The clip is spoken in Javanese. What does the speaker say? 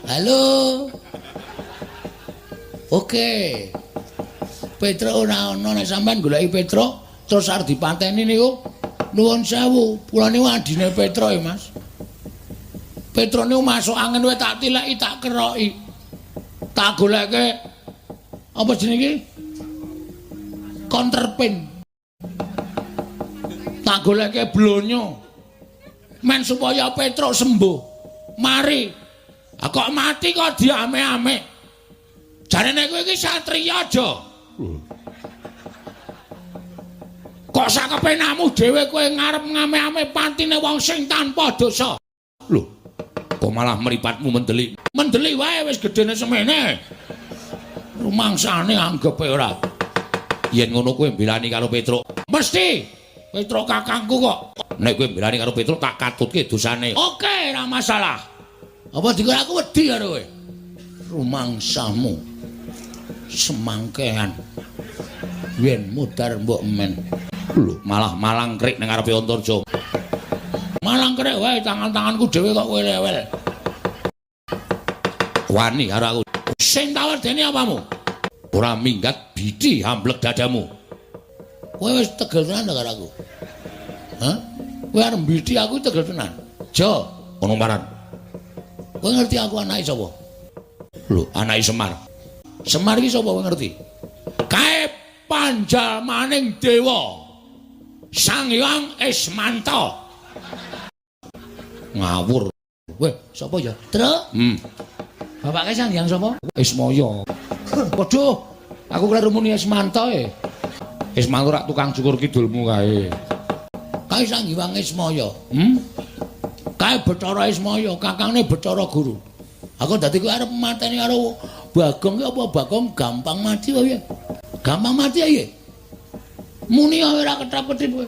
Halo. Oke. Petro ora ono nek sampean goleki Petro terus arep dipateni niku nuwun sewu. Kula niku adine Petro ya, Mas. Petro niku masuk angin wae tak tileki tak keroki. Tak goleke apa jenenge? Counterpin. Tak goleke blonyo. Men supaya Petro sembuh. Mari. Kok mati kok diame-ame. Jarene kowe iki satriya aja. Kok sak kepenamu dhewe kowe ngarep ngame-ame pantine wong sing tanpa dosa. Lho, kok malah mripatmu mendeli. Mendeli wae wis gedene semene. Rumangsane anggepe ora. Yen ngono kowe mbelani karo Petruk. Mesti Petruk kakangku kok. Nek kowe mbelani karo Petruk tak katutke dosane. Oke, ora masalah. Apa dikira aku wedi karo kowe? Rumangsamu semangkean. Yen mudar mbok men. Lho, malah malangkrik ning ngarepe Antarja. Malangkrik wae tangan-tanganku dhewe kok kowe lewel. Wani karo aku. Sing tawedeni apamu? Ora minggat bidhi amblek dadamu. Kowe wis tegel tenan karo aku. Hah? Kowe arep bidhi aku tegel tenan. Jo, ngono paran. Kowe ngerti aku anake sapa? Lho, anake Semar. Semar iki sapa kowe ngerti? Kae panjalmaning dewa. Sang Hyang Ismanta. Ngawur. Weh, sapa ya? Truk? Bapake Sang Hyang sapa? Ismaya. Waduh, aku kira muni Ismanta e. Ismanta rak tukang cukur kidulmu kae. Kae Sang Hyang Ismaya. Kae Bathara Ismaya, kakangne Bathara Guru. Aku dadi kowe arep mateni karo Bagong ki apa Bagong gampang mati wae. Gampang mati ae. Muni ora ketap-ketip kowe.